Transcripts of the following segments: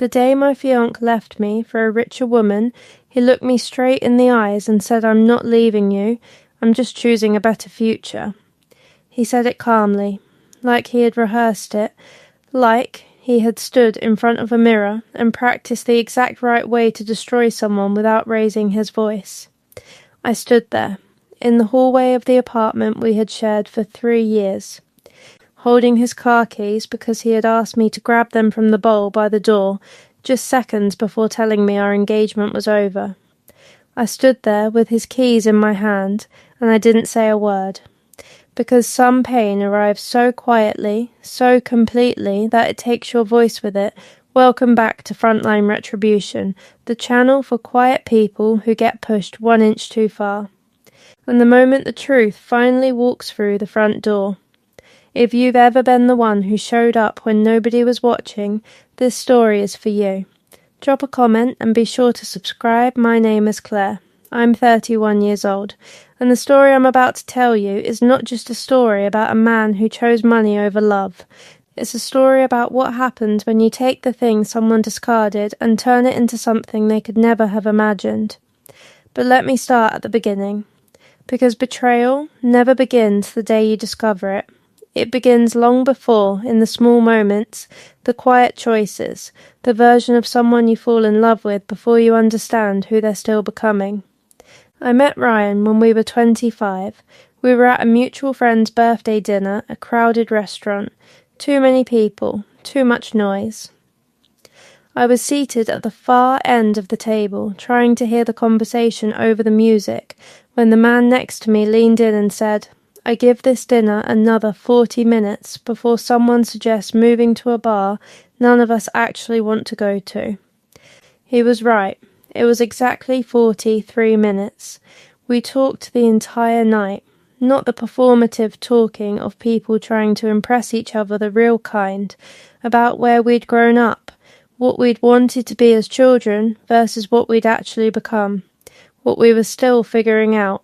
The day my fiancé left me for a richer woman, he looked me straight in the eyes and said, "I'm not leaving you, I'm just choosing a better future." He said it calmly, like he had rehearsed it, like he had stood in front of a mirror and practiced the exact right way to destroy someone without raising his voice. I stood there, in the hallway of the apartment we had shared for 3 years, holding his car keys because he had asked me to grab them from the bowl by the door just seconds before telling me our engagement was over. I stood there with his keys in my hand, and I didn't say a word, because some pain arrives so quietly, so completely, that it takes your voice with it. Welcome back to Frontline Retribution, the channel for quiet people who get pushed 1 inch too far. And the moment the truth finally walks through the front door. If you've ever been the one who showed up when nobody was watching, this story is for you. Drop a comment and be sure to subscribe. My name is Claire. I'm 31 years old, and the story I'm about to tell you is not just a story about a man who chose money over love. It's a story about what happens when you take the thing someone discarded and turn it into something they could never have imagined. But let me start at the beginning, because betrayal never begins the day you discover it. It begins long before, in the small moments, the quiet choices, the version of someone you fall in love with before you understand who they're still becoming. I met Ryan when we were 25. We were at a mutual friend's birthday dinner, a crowded restaurant. Too many people, too much noise. I was seated at the far end of the table, trying to hear the conversation over the music, when the man next to me leaned in and said, "I give this dinner another 40 minutes before someone suggests moving to a bar none of us actually want to go to." He was right. It was exactly 43 minutes. We talked the entire night, not the performative talking of people trying to impress each other, the real kind, about where we'd grown up, what we'd wanted to be as children versus what we'd actually become, what we were still figuring out.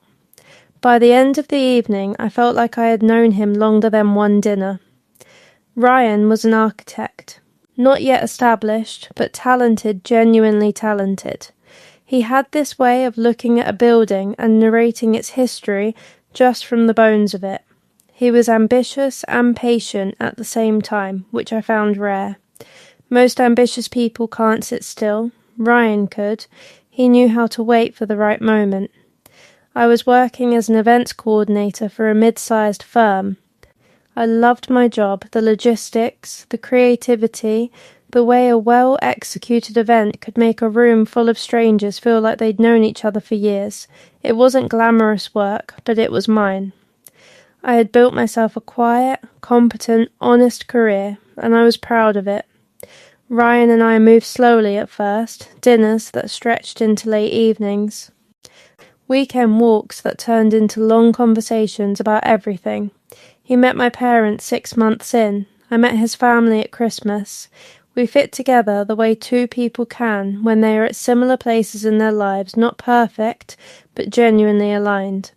By the end of the evening, I felt like I had known him longer than one dinner. Ryan was an architect, not yet established, but talented, genuinely talented. He had this way of looking at a building and narrating its history just from the bones of it. He was ambitious and patient at the same time, which I found rare. Most ambitious people can't sit still. Ryan could. He knew how to wait for the right moment. I was working as an events coordinator for a mid-sized firm. I loved my job, the logistics, the creativity, the way a well-executed event could make a room full of strangers feel like they'd known each other for years. It wasn't glamorous work, but it was mine. I had built myself a quiet, competent, honest career, and I was proud of it. Ryan and I moved slowly at first, dinners that stretched into late evenings. Weekend walks that turned into long conversations about everything. He met my parents 6 months in. I met his family at Christmas. We fit together the way two people can when they are at similar places in their lives, not perfect, but genuinely aligned.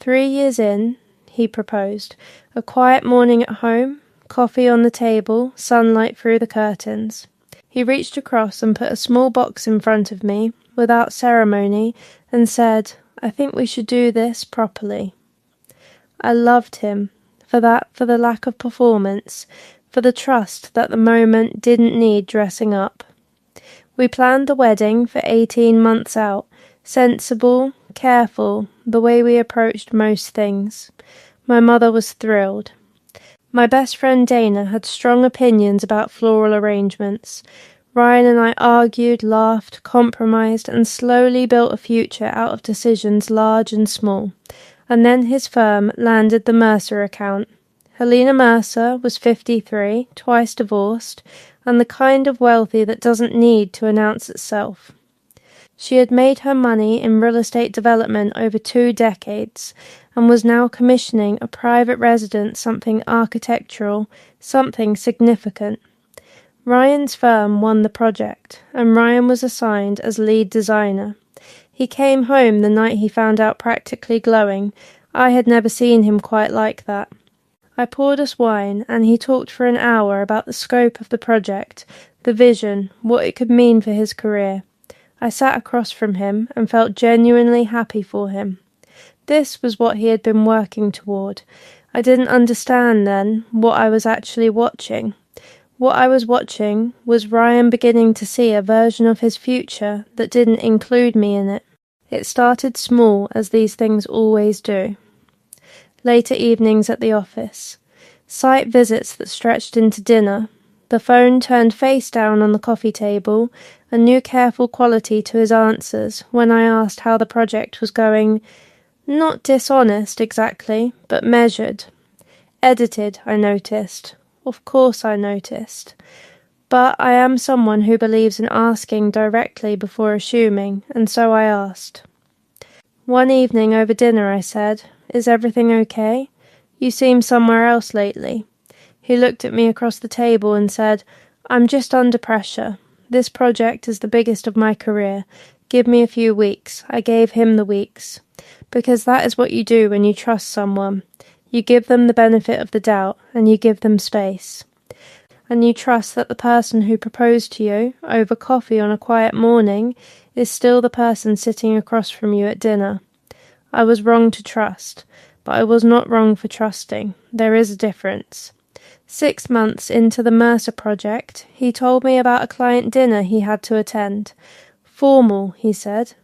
3 years in, he proposed. A quiet morning at home, coffee on the table, sunlight through the curtains. He reached across and put a small box in front of me, without ceremony, and said, "I think we should do this properly." I loved him for the lack of performance, for the trust that the moment didn't need dressing up. We planned the wedding for 18 months out, sensible, careful, the way we approached most things. My mother was thrilled. My best friend Dana had strong opinions about floral arrangements. Ryan and I argued, laughed, compromised, and slowly built a future out of decisions large and small. And then his firm landed the Mercer account. Helena Mercer was 53, twice divorced, and the kind of wealthy that doesn't need to announce itself. She had made her money in real estate development over 2 decades, and was now commissioning a private residence, something architectural, something significant. Ryan's firm won the project, and Ryan was assigned as lead designer. He came home the night he found out practically glowing. I had never seen him quite like that. I poured us wine, and he talked for an hour about the scope of the project, the vision, what it could mean for his career. I sat across from him and felt genuinely happy for him. This was what he had been working toward. I didn't understand then what I was actually watching. What I was watching was Ryan beginning to see a version of his future that didn't include me in it. It started small, as these things always do. Later evenings at the office. Site visits that stretched into dinner. The phone turned face down on the coffee table, a new careful quality to his answers when I asked how the project was going. Not dishonest exactly, but measured. Edited, I noticed. Of course I noticed. But I am someone who believes in asking directly before assuming, and so I asked. One evening over dinner I said, "Is everything okay? You seem somewhere else lately." He looked at me across the table and said, "I'm just under pressure. This project is the biggest of my career. Give me a few weeks." I gave him the weeks. Because that is what you do when you trust someone. You give them the benefit of the doubt, and you give them space. And you trust that the person who proposed to you, over coffee on a quiet morning, is still the person sitting across from you at dinner. I was wrong to trust, but I was not wrong for trusting. There is a difference. 6 months into the Mercer project, he told me about a client dinner he had to attend. Formal, he said.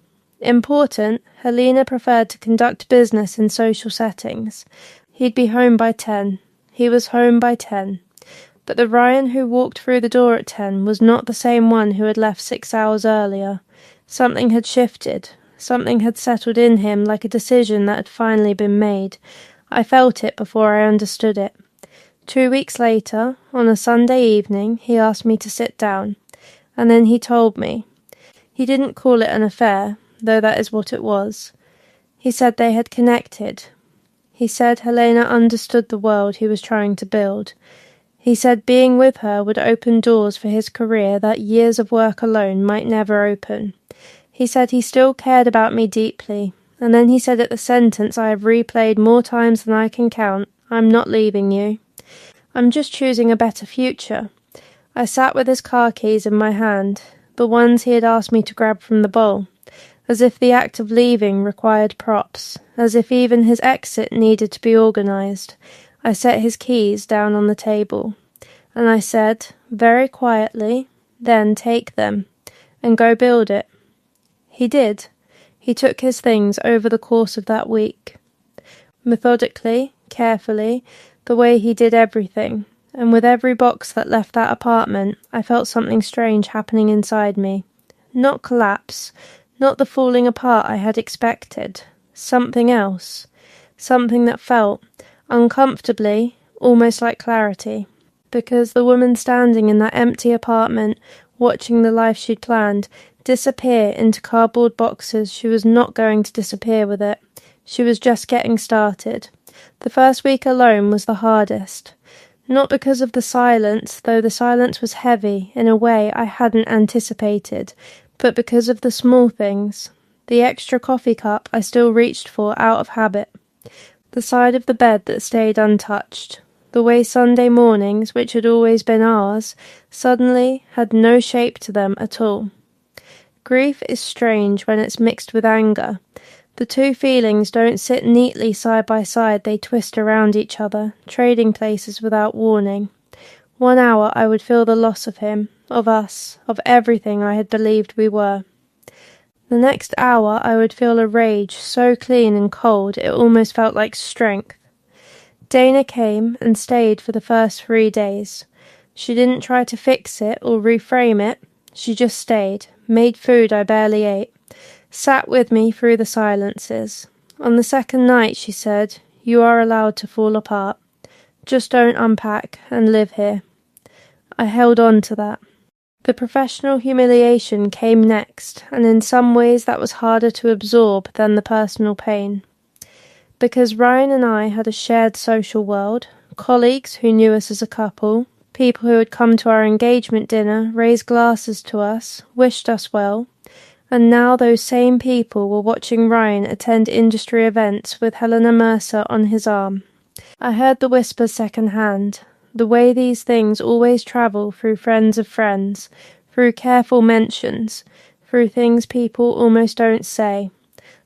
Important, Helena preferred to conduct business in social settings. He'd be home by 10. He was home by 10. But the Ryan who walked through the door at 10 was not the same one who had left 6 hours earlier. Something had shifted. Something had settled in him like a decision that had finally been made. I felt it before I understood it. 2 weeks later, on a Sunday evening, he asked me to sit down. And then he told me. He didn't call it an affair, though that is what it was. He said they had connected. He said Helena understood the world he was trying to build. He said being with her would open doors for his career that years of work alone might never open. He said he still cared about me deeply, and then he said at the sentence I have replayed more times than I can count, "I'm not leaving you. I'm just choosing a better future." I sat with his car keys in my hand, the ones he had asked me to grab from the bowl, as if the act of leaving required props, as if even his exit needed to be organized. I set his keys down on the table, and I said, very quietly, "Then take them, and go build it." He did. He took his things over the course of that week. Methodically, carefully, the way he did everything, and with every box that left that apartment, I felt something strange happening inside me. Not collapse, not the falling apart I had expected. Something else. Something that felt, uncomfortably, almost like clarity. Because the woman standing in that empty apartment, watching the life she'd planned, disappear into cardboard boxes, she was not going to disappear with it. She was just getting started. The first week alone was the hardest. Not because of the silence, though the silence was heavy in a way I hadn't anticipated, but because of the small things. The extra coffee cup I still reached for out of habit. The side of the bed that stayed untouched. The way Sunday mornings, which had always been ours, suddenly had no shape to them at all. Grief is strange when it's mixed with anger. The two feelings don't sit neatly side by side, they twist around each other, trading places without warning. 1 hour I would feel the loss of him, of us, of everything I had believed we were. The next hour I would feel a rage so clean and cold it almost felt like strength. Dana came and stayed for the first 3 days. She didn't try to fix it or reframe it. She just stayed, made food I barely ate, sat with me through the silences. On the second night she said, "You are allowed to fall apart. Just don't unpack and live here." I held on to that. The professional humiliation came next, and in some ways that was harder to absorb than the personal pain. Because Ryan and I had a shared social world, colleagues who knew us as a couple, people who had come to our engagement dinner, raised glasses to us, wished us well, and now those same people were watching Ryan attend industry events with Helena Mercer on his arm. I heard the whispers second-hand, the way these things always travel through friends of friends, through careful mentions, through things people almost don't say,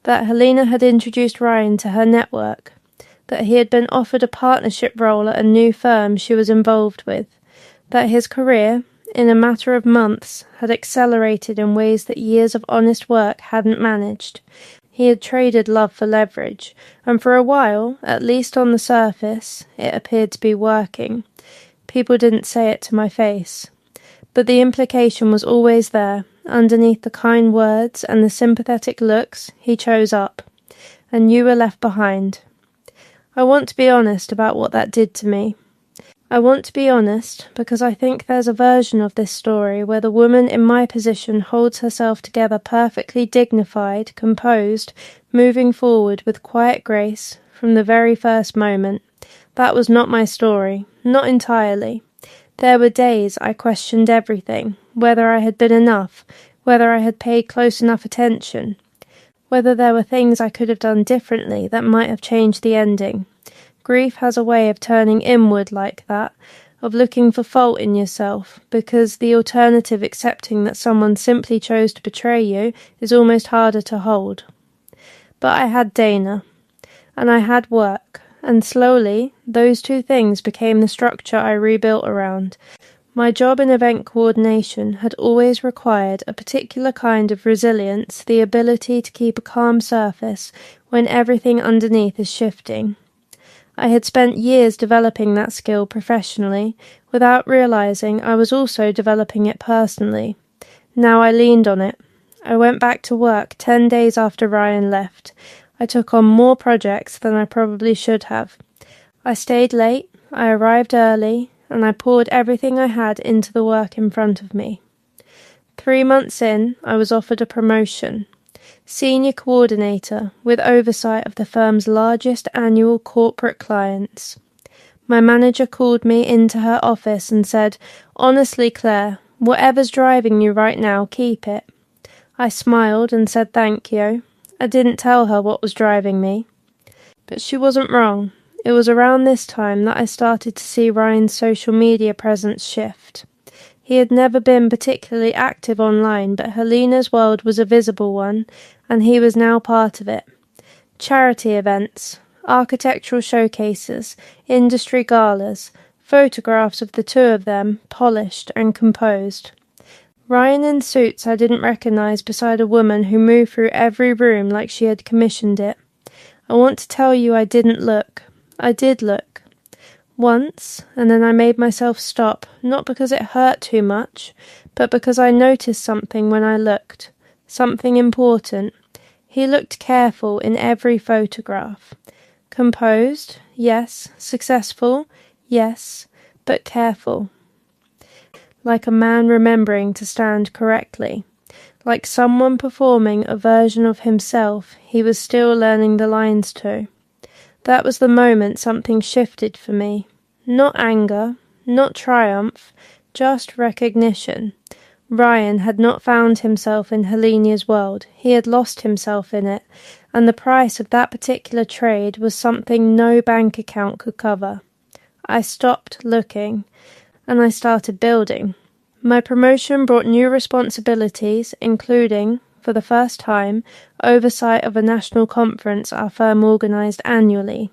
that Helena had introduced Ryan to her network, that he had been offered a partnership role at a new firm she was involved with, that his career, in a matter of months, had accelerated in ways that years of honest work hadn't managed. He had traded love for leverage, and for a while, at least on the surface, it appeared to be working. People didn't say it to my face, but the implication was always there, underneath the kind words and the sympathetic looks he chose up, and you were left behind. I want to be honest about what that did to me. I want to be honest because I think there's a version of this story where the woman in my position holds herself together perfectly dignified, composed, moving forward with quiet grace from the very first moment. That was not my story, not entirely. There were days I questioned everything, whether I had been enough, whether I had paid close enough attention, whether there were things I could have done differently that might have changed the ending. Grief has a way of turning inward like that, of looking for fault in yourself, because the alternative accepting that someone simply chose to betray you is almost harder to hold. But I had Dana, and I had work, and slowly those two things became the structure I rebuilt around. My job in event coordination had always required a particular kind of resilience, the ability to keep a calm surface when everything underneath is shifting. I had spent years developing that skill professionally, without realizing I was also developing it personally. Now I leaned on it. I went back to work 10 days after Ryan left. I took on more projects than I probably should have. I stayed late, I arrived early, and I poured everything I had into the work in front of me. 3 months in, I was offered a promotion. Senior coordinator, with oversight of the firm's largest annual corporate clients. My manager called me into her office and said, "Honestly, Claire, whatever's driving you right now, keep it." I smiled and said thank you. I didn't tell her what was driving me. But she wasn't wrong. It was around this time that I started to see Ryan's social media presence shift. He had never been particularly active online, but Helena's world was a visible one, and he was now part of it. Charity events, architectural showcases, industry galas, photographs of the two of them, polished and composed. Ryan in suits I didn't recognize beside a woman who moved through every room like she had commissioned it. I want to tell you I didn't look. I did look. Once, and then I made myself stop, not because it hurt too much, but because I noticed something when I looked. Something important. He looked careful in every photograph. Composed, yes. Successful, yes. But careful. Like a man remembering to stand correctly. Like someone performing a version of himself he was still learning the lines to. That was the moment something shifted for me. Not anger, not triumph, just recognition. Ryan had not found himself in Helena's world. He had lost himself in it, and the price of that particular trade was something no bank account could cover. I stopped looking, and I started building. My promotion brought new responsibilities, including, for the first time, oversight of a national conference our firm organised annually.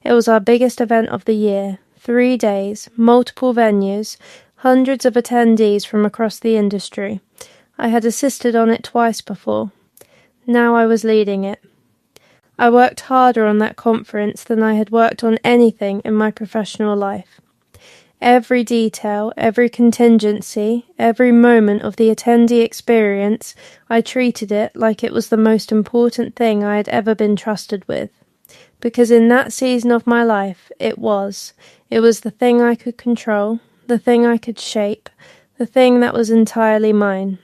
It was our biggest event of the year, 3 days, multiple venues, hundreds of attendees from across the industry. I had assisted on it twice before. Now I was leading it. I worked harder on that conference than I had worked on anything in my professional life. Every detail, every contingency, every moment of the attendee experience, I treated it like it was the most important thing I had ever been trusted with. Because in that season of my life, it was. It was the thing I could control, the thing I could shape, the thing that was entirely mine.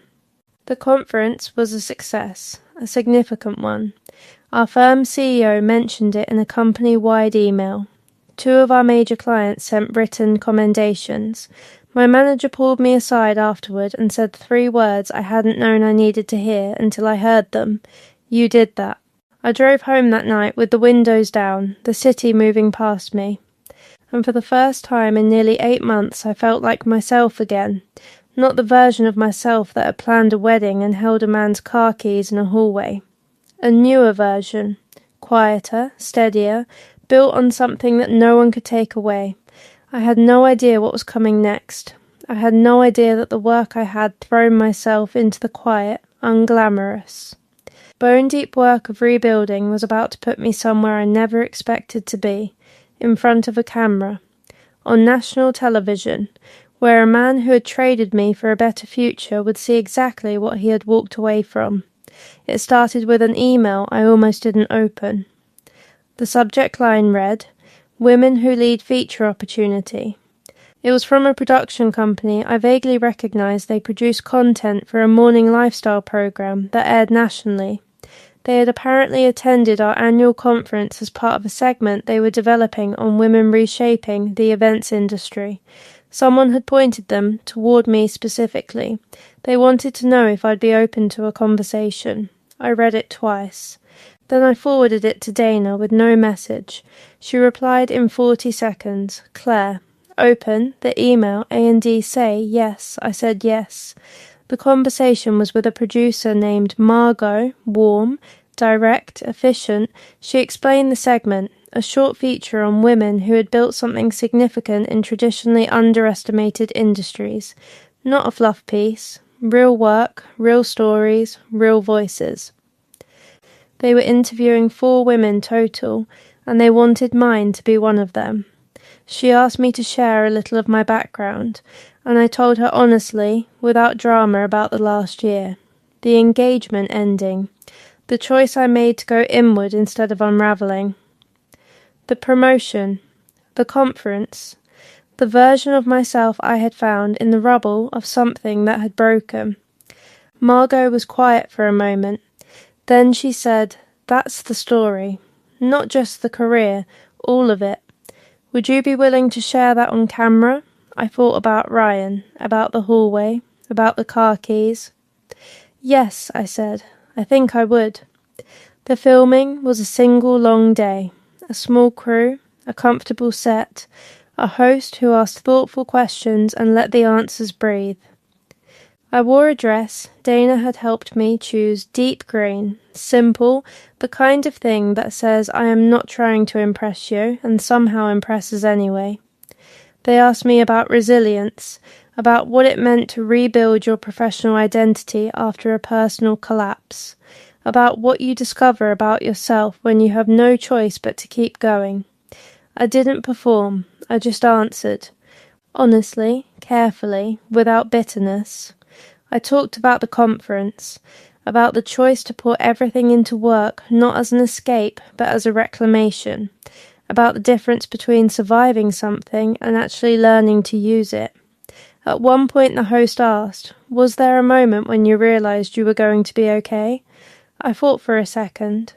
The conference was a success, a significant one. Our firm's CEO mentioned it in a company-wide email. 2 of our major clients sent written commendations. My manager pulled me aside afterward and said 3 words I hadn't known I needed to hear until I heard them. "You did that." I drove home that night with the windows down, the city moving past me. and for the first time in nearly 8 months I felt like myself again, not the version of myself that had planned a wedding and held a man's car keys in a hallway. A newer version, quieter, steadier, built on something that no one could take away. I had no idea what was coming next. I had no idea that the work I had thrown myself into the quiet, unglamorous. Bone-deep work of rebuilding was about to put me somewhere I never expected to be, in front of a camera, on national television, where a man who had traded me for a better future would see exactly what he had walked away from. It started with an email I almost didn't open. The subject line read, "Women who lead feature opportunity." It was from a production company I vaguely recognised. They produced content for a morning lifestyle programme that aired nationally. They had apparently attended our annual conference as part of a segment they were developing on women reshaping the events industry. Someone had pointed them toward me specifically. They wanted to know if I'd be open to a conversation. I read it twice. Then I forwarded it to Dana with no message. She replied in 40 seconds, "Claire, open the email A&D say yes." I said yes. The conversation was with a producer named Margot, warm, direct, efficient. She explained the segment, a short feature on women who had built something significant in traditionally underestimated industries. Not a fluff piece. Real work, real stories, real voices. They were interviewing 4 women total, and they wanted mine to be one of them. She asked me to share a little of my background, and I told her honestly, without drama, about the last year. The engagement ending. The choice I made to go inward instead of unravelling. The promotion. The conference. The version of myself I had found in the rubble of something that had broken. Margot was quiet for a moment. Then she said, "That's the story. Not just the career, all of it. Would you be willing to share that on camera?" I thought about Ryan, about the hallway, about the car keys. "Yes," I said. "I think I would." The filming was a single long day. A small crew, a comfortable set, a host who asked thoughtful questions and let the answers breathe. I wore a dress Dana had helped me choose, deep green, simple, the kind of thing that says I am not trying to impress you and somehow impresses anyway. They asked me about resilience, about what it meant to rebuild your professional identity after a personal collapse, about what you discover about yourself when you have no choice but to keep going. I didn't perform, I just answered. Honestly, carefully, without bitterness. I talked about the conference, about the choice to put everything into work not as an escape but as a reclamation, about the difference between surviving something and actually learning to use it. At one point the host asked, "Was there a moment when you realised you were going to be okay?" I thought for a second,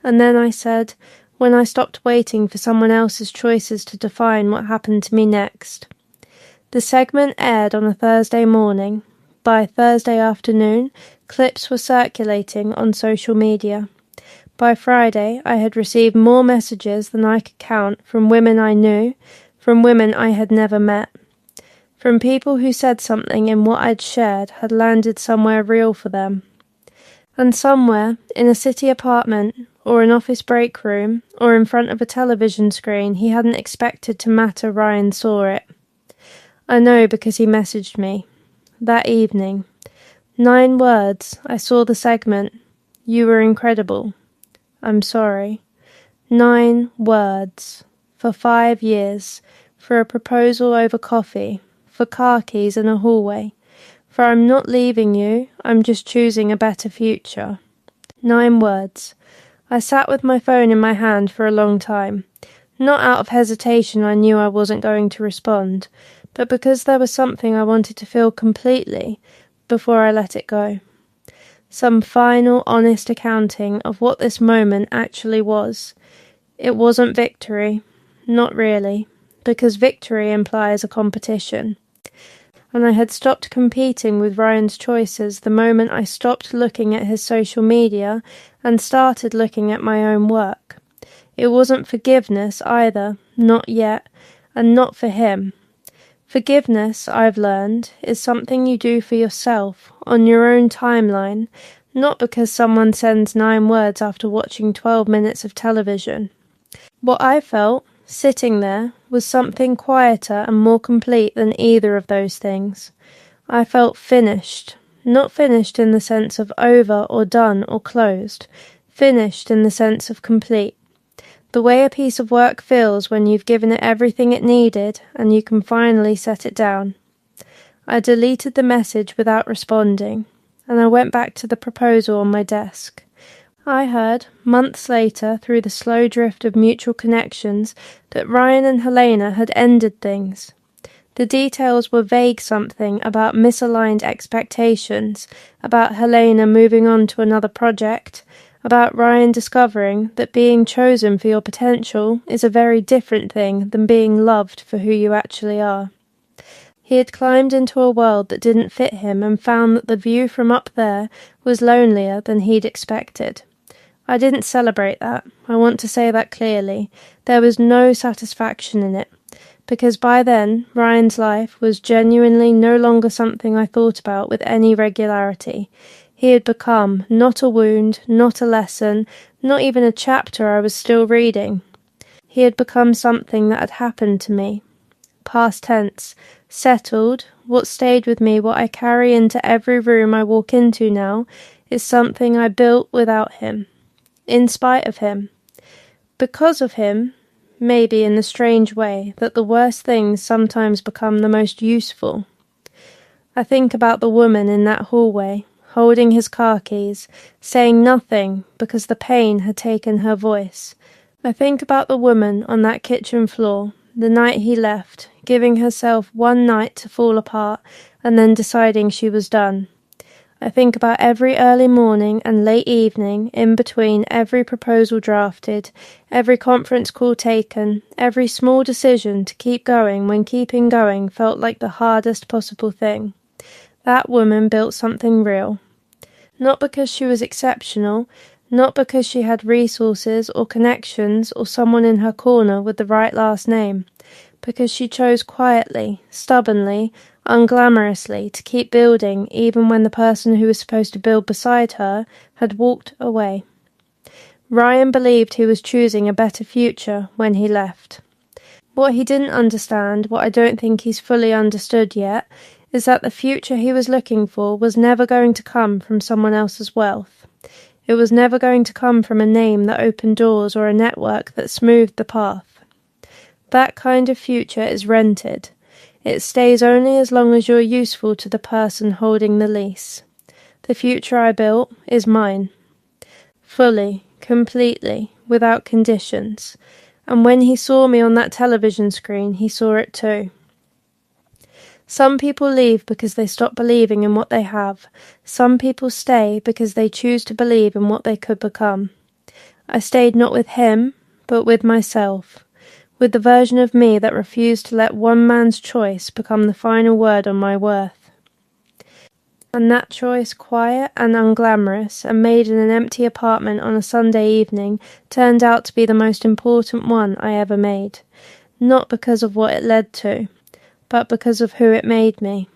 and then I said, "When I stopped waiting for someone else's choices to define what happened to me next." The segment aired on a Thursday morning. By Thursday afternoon, clips were circulating on social media. By Friday, I had received more messages than I could count from women I knew, from women I had never met, from people who said something in what I'd shared had landed somewhere real for them. And somewhere, in a city apartment, or an office break room, or in front of a television screen he hadn't expected to matter, Ryan saw it. I know because he messaged me. That evening. 9 words. I saw the segment. "You were incredible. I'm sorry." 9 words. For 5 years. For a proposal over coffee. For car keys in a hallway. For I'm not leaving you, I'm just choosing a better future. 9 words. I sat with my phone in my hand for a long time. Not out of hesitation, I knew I wasn't going to respond, but because there was something I wanted to feel completely before I let it go. Some final, honest accounting of what this moment actually was. It wasn't victory. Not really, because victory implies a competition. And I had stopped competing with Ryan's choices the moment I stopped looking at his social media and started looking at my own work. It wasn't forgiveness either, not yet. and not for him. Forgiveness, I've learned, is something you do for yourself, on your own timeline, not because someone sends 9 words after watching 12 minutes of television. What I felt, sitting there, was something quieter and more complete than either of those things. I felt finished, not finished in the sense of over or done or closed, finished in the sense of complete. The way a piece of work feels when you've given it everything it needed and you can finally set it down. I deleted the message without responding, and I went back to the proposal on my desk. I heard, months later, through the slow drift of mutual connections, that Ryan and Helena had ended things. The details were vague, something about misaligned expectations, about Helena moving on to another project, about Ryan discovering that being chosen for your potential is a very different thing than being loved for who you actually are. He had climbed into a world that didn't fit him and found that the view from up there was lonelier than he'd expected. I didn't celebrate that. I want to say that clearly. There was no satisfaction in it, because by then Ryan's life was genuinely no longer something I thought about with any regularity. He had become not a wound, not a lesson, not even a chapter I was still reading. He had become something that had happened to me. Past tense, settled, what stayed with me, what I carry into every room I walk into now, is something I built without him, in spite of him. Because of him, maybe in the strange way that the worst things sometimes become the most useful. I think about the woman in that hallway, holding his car keys, saying nothing because the pain had taken her voice. I think about the woman on that kitchen floor, the night he left, giving herself one night to fall apart and then deciding she was done. I think about every early morning and late evening, in between every proposal drafted, every conference call taken, every small decision to keep going when keeping going felt like the hardest possible thing. That woman built something real. Not because she was exceptional, not because she had resources or connections or someone in her corner with the right last name, because she chose quietly, stubbornly, unglamorously to keep building even when the person who was supposed to build beside her had walked away. Ryan believed he was choosing a better future when he left. What he didn't understand, what I don't think he's fully understood yet, is that the future he was looking for was never going to come from someone else's wealth. It was never going to come from a name that opened doors or a network that smoothed the path. That kind of future is rented. It stays only as long as you're useful to the person holding the lease. The future I built is mine. Fully, completely, without conditions. And when he saw me on that television screen, he saw it too. Some people leave because they stop believing in what they have. Some people stay because they choose to believe in what they could become. I stayed not with him, but with myself, with the version of me that refused to let one man's choice become the final word on my worth. And that choice, quiet and unglamorous, and made in an empty apartment on a Sunday evening, turned out to be the most important one I ever made. Not because of what it led to, but because of who it made me.